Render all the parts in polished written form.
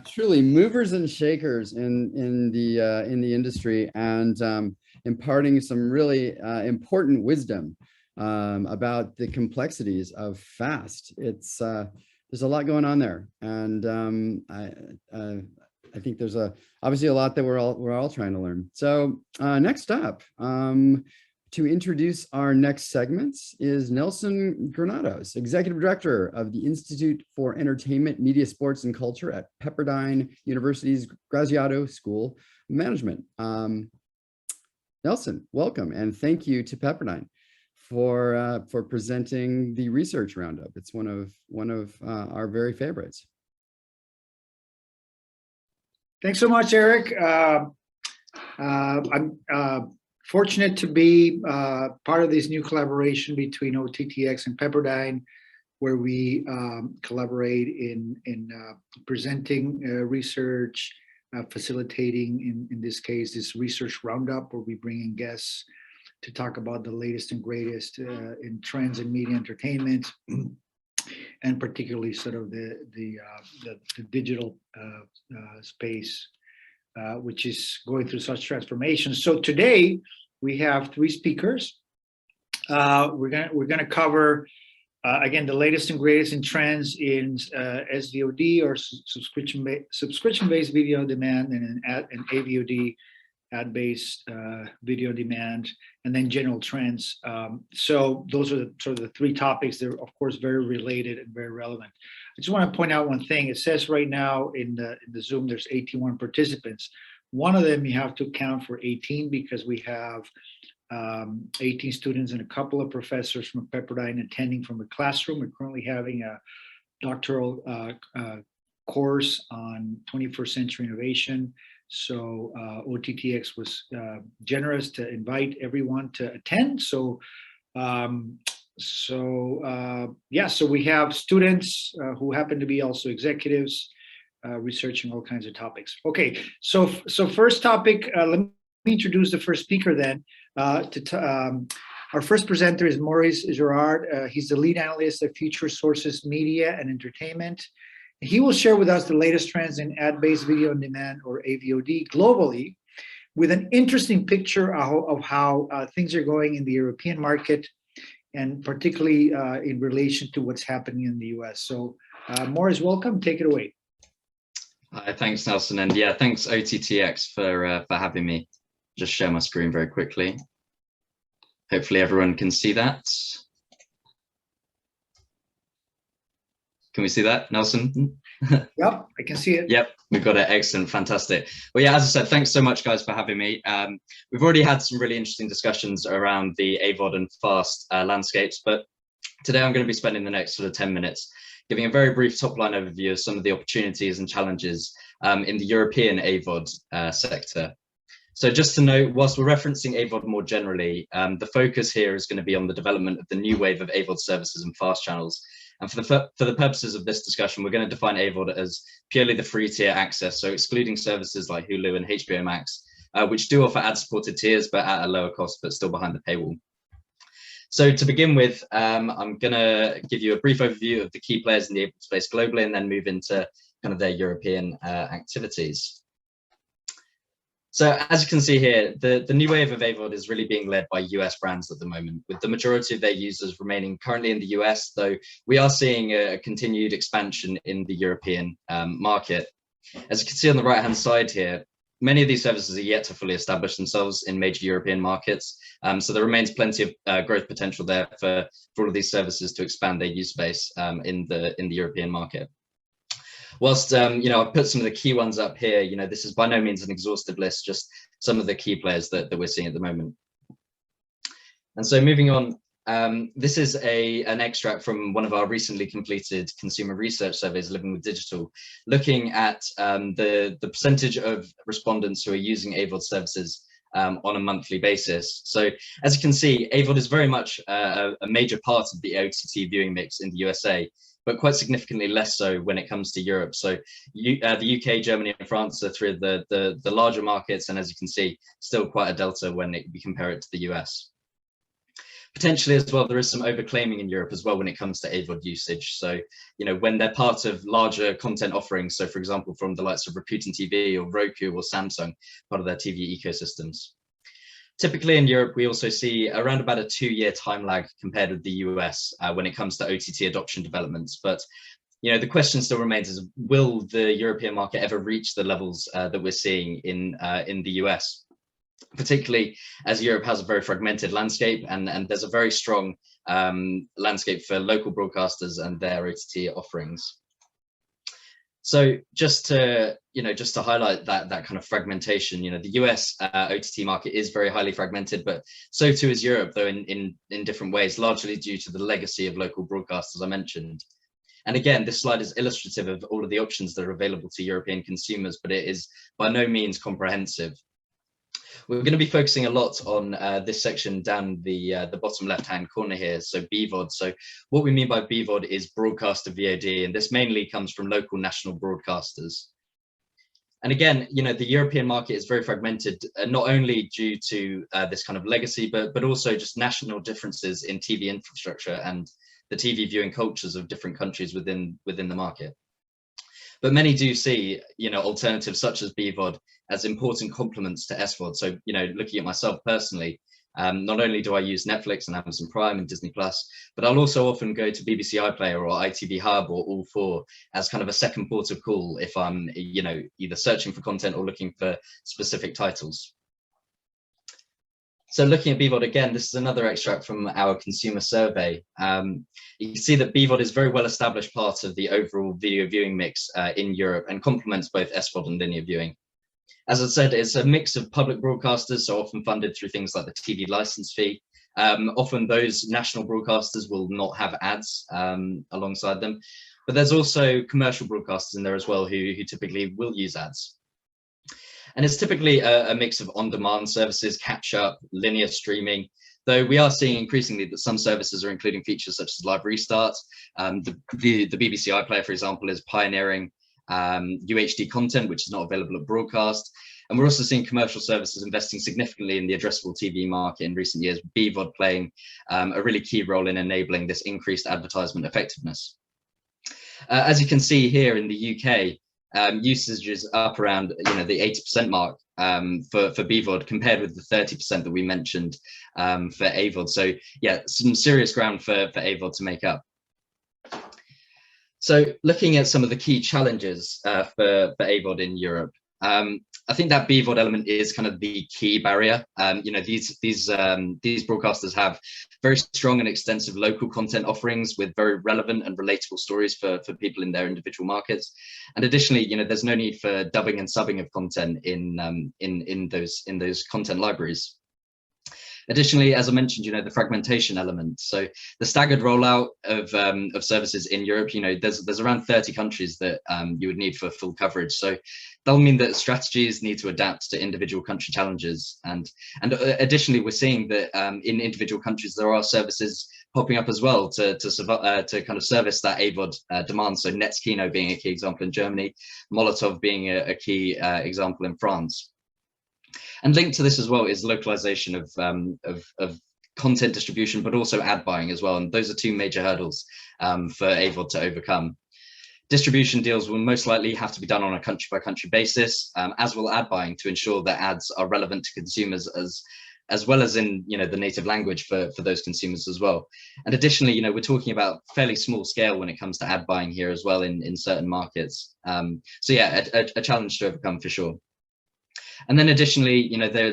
Truly movers and shakers in the industry, and imparting some really important wisdom about the complexities of FAST. It's there's a lot going on there, and I think there's obviously a lot that we're all trying to learn. So next up, to introduce our next segments is Nelson Granados, Executive Director of the Institute for Entertainment, Media, Sports, and Culture at Pepperdine University's Graziato School of Management. Nelson, welcome, and thank you to Pepperdine for presenting the research roundup. It's one of our very favorites. Thanks so much, Eric. I'm fortunate to be part of this new collaboration between OTT.X and Pepperdine, where we collaborate in presenting research, facilitating, in this case, this research roundup, where we bring in guests to talk about the latest and greatest in trends in media entertainment, and particularly sort of the digital space, which is going through such transformation. So today we have three speakers. We're gonna cover again the latest and greatest in trends in SVOD, or subscription-based video demand, and an AVOD, ad-based video demand, and then general trends. So those are sort of the three topics. They're of course very related and very relevant. I just want to point out one thing. It says right now in the Zoom there's 81 participants. One of them you have to count for 18, because we have 18 students and a couple of professors from Pepperdine attending from a classroom. We're currently having a doctoral course on 21st century innovation. So OTT.X was generous to invite everyone to attend. So so we have students who happen to be also executives researching all kinds of topics. Okay, so first topic, let me introduce the first speaker then. Our first presenter is Maurice Garrard. He's the lead analyst at Futuresource's Media and Entertainment. He will share with us the latest trends in ad-based video on demand, or AVOD, globally, with an interesting picture of how things are going in the European market, and particularly in relation to what's happening in the US. So Maurice, welcome, take it away. Hi, thanks Nelson, and yeah, thanks OTT.X for having me. Just share my screen very quickly. Hopefully everyone can see that. Can we see that, Nelson? Yep, I can see it. Yep, we've got it. Excellent, fantastic. Well, yeah, as I said, thanks so much, guys, for having me. We've already had some really interesting discussions around the AVOD and FAST landscapes, but today I'm going to be spending the next sort of 10 minutes giving a very brief top-line overview of some of the opportunities and challenges in the European AVOD sector. So just to note, whilst we're referencing AVOD more generally, the focus here is going to be on the development of the new wave of AVOD services and FAST channels. And for the purposes of this discussion, we're going to define AVOD as purely the free tier access, so excluding services like Hulu and HBO Max, which do offer ad-supported tiers, but at a lower cost, but still behind the paywall. So to begin with, I'm going to give you a brief overview of the key players in the AVOD space globally, and then move into kind of their European activities. So as you can see here, the new wave of AVOD is really being led by US brands at the moment, with the majority of their users remaining currently in the US, though we are seeing a continued expansion in the European market. As you can see on the right-hand side here, many of these services are yet to fully establish themselves in major European markets, so there remains plenty of growth potential there for all of these services to expand their use base in the European market. Whilst, you know, I've put some of the key ones up here, you know, this is by no means an exhaustive list, just some of the key players that we're seeing at the moment. And so moving on, this is an extract from one of our recently completed consumer research surveys, Living with Digital, looking at the percentage of respondents who are using AVOD services on a monthly basis. So as you can see, AVOD is very much a major part of the OTT viewing mix in the USA, but quite significantly less so when it comes to Europe. So the UK, Germany, and France are three of the larger markets, and as you can see, still quite a delta when we compare it to the US. Potentially as well, there is some overclaiming in Europe as well when it comes to AVOD usage. So, when they're part of larger content offerings, so for example, from the likes of Rakuten TV or Roku or Samsung, part of their TV ecosystems. Typically in Europe, we also see around about a 2-year time lag compared with the US when it comes to OTT adoption developments. But the question still remains is, will the European market ever reach the levels that we're seeing in the US? Particularly as Europe has a very fragmented landscape, and there's a very strong landscape for local broadcasters and their OTT offerings. So just to highlight that kind of fragmentation, the US OTT market is very highly fragmented, but so too is Europe, though in different ways, largely due to the legacy of local broadcasters I mentioned. And again, this slide is illustrative of all of the options that are available to European consumers, but it is by no means comprehensive. We're going to be focusing a lot on this section down the bottom left-hand corner here, so BVOD. So what we mean by BVOD is broadcaster VOD, and this mainly comes from local national broadcasters. And again, the European market is very fragmented, not only due to this kind of legacy, but also just national differences in TV infrastructure and the TV viewing cultures of different countries within the market. But many do see, alternatives such as BVOD as important complements to SVOD. So, looking at myself personally, not only do I use Netflix and Amazon Prime and Disney Plus, but I'll also often go to BBC iPlayer or ITV Hub or all four as kind of a second port of call if I'm, either searching for content or looking for specific titles. So looking at BVOD again, this is another extract from our consumer survey. You can see that BVOD is a very well established part of the overall video viewing mix in Europe and complements both SVOD and linear viewing. As I said, it's a mix of public broadcasters, so often funded through things like the TV license fee. Often those national broadcasters will not have ads alongside them, but there's also commercial broadcasters in there as well who typically will use ads. And it's typically a mix of on-demand services, catch-up, linear streaming, though we are seeing increasingly that some services are including features such as live restart. The BBC iPlayer, for example, is pioneering UHD content, which is not available at broadcast. And we're also seeing commercial services investing significantly in the addressable TV market in recent years, BVOD playing a really key role in enabling this increased advertisement effectiveness. As you can see here in the UK, usage is up around the 80% mark for BVOD compared with the 30% that we mentioned for AVOD. So yeah, some serious ground for AVOD to make up. So looking at some of the key challenges for AVOD in Europe, I think that BVOD element is kind of the key barrier. These broadcasters have very strong and extensive local content offerings with very relevant and relatable stories for people in their individual markets. And additionally, there's no need for dubbing and subbing of content in those content libraries. Additionally, as I mentioned, the fragmentation element. So the staggered rollout of services in Europe, there's around 30 countries that you would need for full coverage. So that'll mean that strategies need to adapt to individual country challenges. And additionally, we're seeing that in individual countries, there are services popping up as well to kind of service that AVOD demand. So Netzkino being a key example in Germany, Molotov being a key example in France. And linked to this as well is localization of content distribution, but also ad buying as well. And those are two major hurdles for AVOD to overcome. Distribution deals will most likely have to be done on a country-by-country basis, as will ad buying, to ensure that ads are relevant to consumers as well as in the native language for those consumers as well. And additionally, we're talking about fairly small scale when it comes to ad buying here as well in certain markets. So yeah, a challenge to overcome for sure. And then additionally,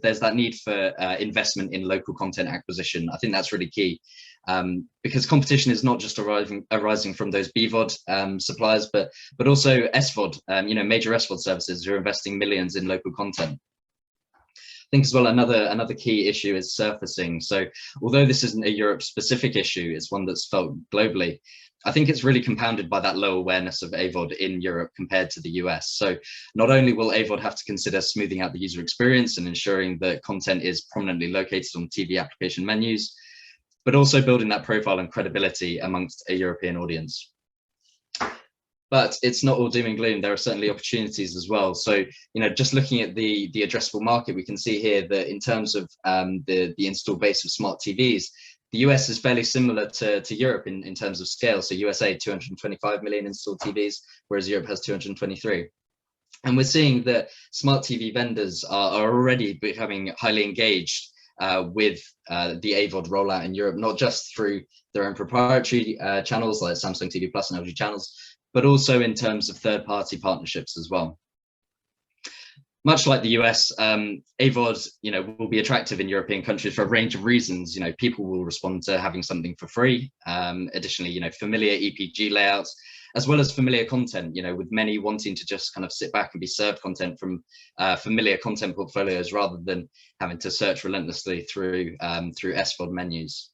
there's that need for investment in local content acquisition. I think that's really key because competition is not just arising from those BVOD suppliers, but also SVOD, major SVOD services who are investing millions in local content. I think as well, another key issue is surfacing. So although this isn't a Europe-specific issue, it's one that's felt globally. I think it's really compounded by that low awareness of AVOD in Europe compared to the US. So not only will AVOD have to consider smoothing out the user experience and ensuring that content is prominently located on TV application menus, but also building that profile and credibility amongst a European audience. But it's not all doom and gloom. There are certainly opportunities as well. So, just looking at the addressable market, we can see here that in terms of the installed base of smart TVs, The US is fairly similar to Europe in terms of scale. So USA, 225 million installed TVs, whereas Europe has 223. And we're seeing that smart TV vendors are already becoming highly engaged with the AVOD rollout in Europe, not just through their own proprietary channels like Samsung TV Plus and LG channels, but also in terms of third-party partnerships as well. Much like the US, AVOD, will be attractive in European countries for a range of reasons. People will respond to having something for free. Additionally, familiar EPG layouts, as well as familiar content, with many wanting to just kind of sit back and be served content from familiar content portfolios rather than having to search relentlessly through SVOD menus.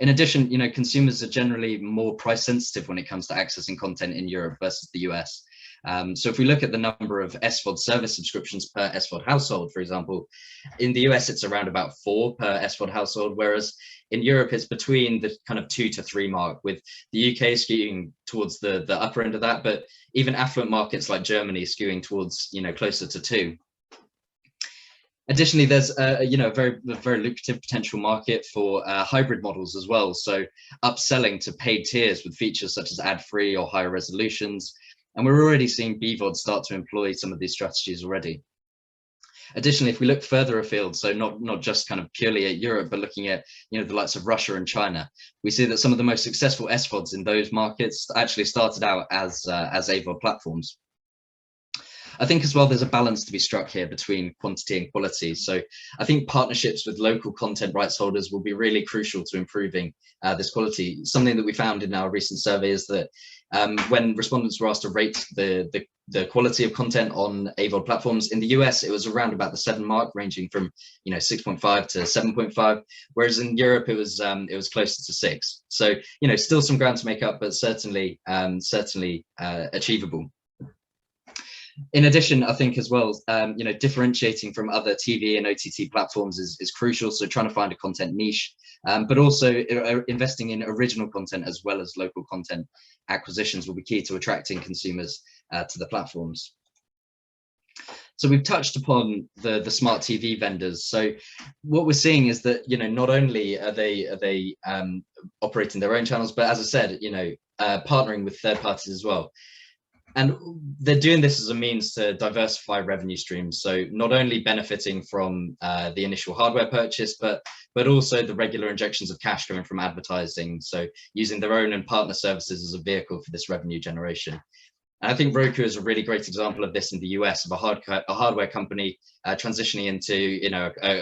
In addition, consumers are generally more price sensitive when it comes to accessing content in Europe versus the US. So if we look at the number of SVOD service subscriptions per SVOD household, for example, in the US, it's around about 4 per SVOD household, whereas in Europe, it's between the kind of 2 to 3 mark, with the UK skewing towards the upper end of that, but even affluent markets like Germany skewing towards, closer to 2. Additionally, there's a very lucrative potential market for hybrid models as well. So upselling to paid tiers with features such as ad-free or higher resolutions. And we're already seeing BVOD start to employ some of these strategies already. Additionally, if we look further afield, so not just kind of purely at Europe, but looking at the likes of Russia and China, we see that some of the most successful SVODs in those markets actually started out as AVOD platforms. I think as well, there's a balance to be struck here between quantity and quality. So I think partnerships with local content rights holders will be really crucial to improving this quality. Something that we found in our recent survey is that when respondents were asked to rate the quality of content on AVOD platforms in the US, it was around about the 7 mark, ranging from 6.5 to 7.5, whereas in Europe it was closer to 6. So still some ground to make up, but certainly achievable. In addition, I think as well, differentiating from other TV and OTT platforms is crucial. So trying to find a content niche, but also investing in original content as well as local content acquisitions will be key to attracting consumers to the platforms. So we've touched upon the smart TV vendors. So what we're seeing is that not only are they operating their own channels, but as I said, partnering with third parties as well. And they're doing this as a means to diversify revenue streams. So not only benefiting from the initial hardware purchase, but also the regular injections of cash coming from advertising. So using their own and partner services as a vehicle for this revenue generation. And I think Roku is a really great example of this in the US, of a hardware company transitioning into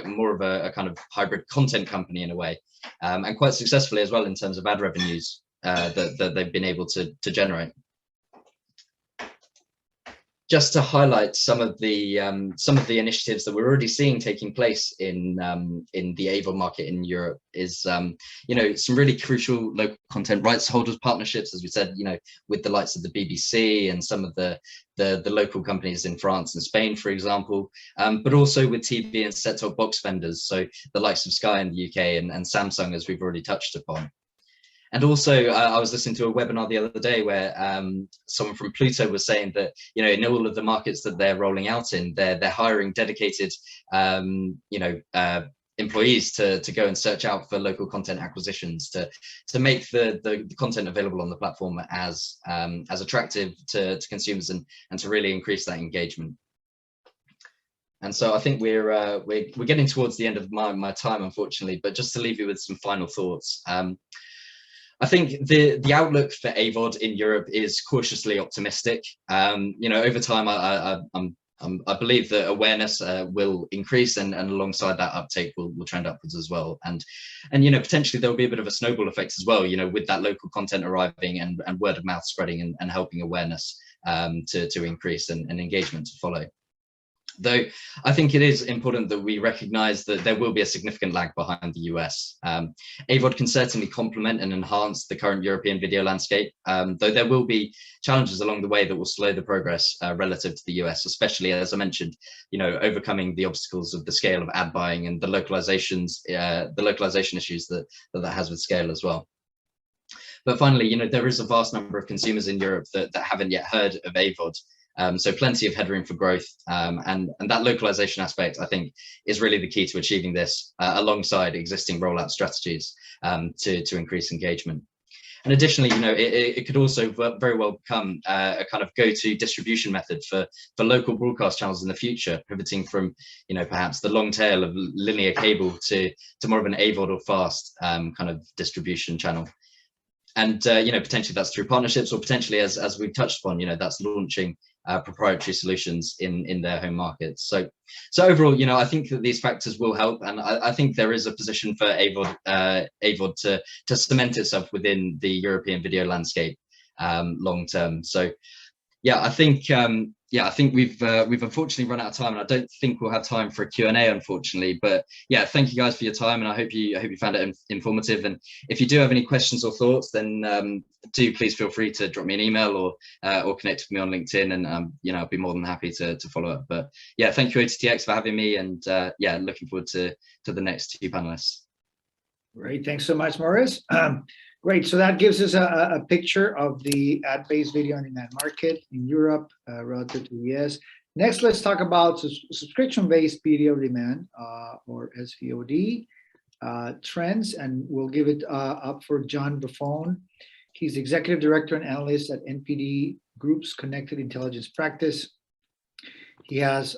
more of a kind of hybrid content company in a way, and quite successfully as well in terms of ad revenues that they've been able to generate. Just to highlight some of the initiatives that we're already seeing taking place in the AVOD market in Europe is some really crucial local content rights holders partnerships, as we said, with the likes of the BBC and some of the local companies in France and Spain, for example, but also with TV and set-top box vendors, so the likes of Sky in the UK and Samsung, as we've already touched upon. And also, I was listening to a webinar the other day where someone from Pluto was saying that, in all of the markets that they're rolling out in, they're hiring dedicated, employees to go and search out for local content acquisitions to make the content available on the platform as attractive to consumers and to really increase that engagement. And so I think we're getting towards the end of my time, unfortunately, but just to leave you with some final thoughts. I think the outlook for AVOD in Europe is cautiously optimistic. Over time, I believe that awareness will increase, and alongside that uptake will trend upwards as well. And potentially there will be a bit of a snowball effect as well, with that local content arriving and word of mouth spreading and helping awareness to increase and engagement to follow. Though I think it is important that we recognize that there will be a significant lag behind the US. AVOD can certainly complement and enhance the current European video landscape, though there will be challenges along the way that will slow the progress relative to the US, especially, as I mentioned, overcoming the obstacles of the scale of ad buying and the localization issues that has with scale as well. But finally, there is a vast number of consumers in Europe that haven't yet heard of AVOD. So plenty of headroom for growth, and that localization aspect, I think, is really the key to achieving this, alongside existing rollout strategies to increase engagement. And additionally, it could also very well become a kind of go-to distribution method for local broadcast channels in the future, pivoting from, perhaps the long tail of linear cable to more of an AVOD or fast kind of distribution channel. And potentially that's through partnerships, or potentially, as we've touched upon, that's launching proprietary solutions in their home markets. So overall, I think that these factors will help, and I think there is a position for AVOD to cement itself within the European video landscape long term. So yeah, I think we've unfortunately run out of time, and I don't think we'll have time for a Q&A, unfortunately. But yeah, thank you guys for your time, and I hope you found it informative. And if you do have any questions or thoughts, then do please feel free to drop me an email or connect with me on LinkedIn, and I'll be more than happy to follow up. But yeah, thank you OTT.X for having me, and yeah, looking forward to the next two panelists. Great, thanks so much, Maurice. Great, so that gives us a picture of the ad-based video on demand market in Europe relative to the US. Next, let's talk about subscription-based video demand, or SVOD trends, and we'll give it up for John Buffone. He's Executive Director and Analyst at NPD Group's Connected Intelligence Practice. He has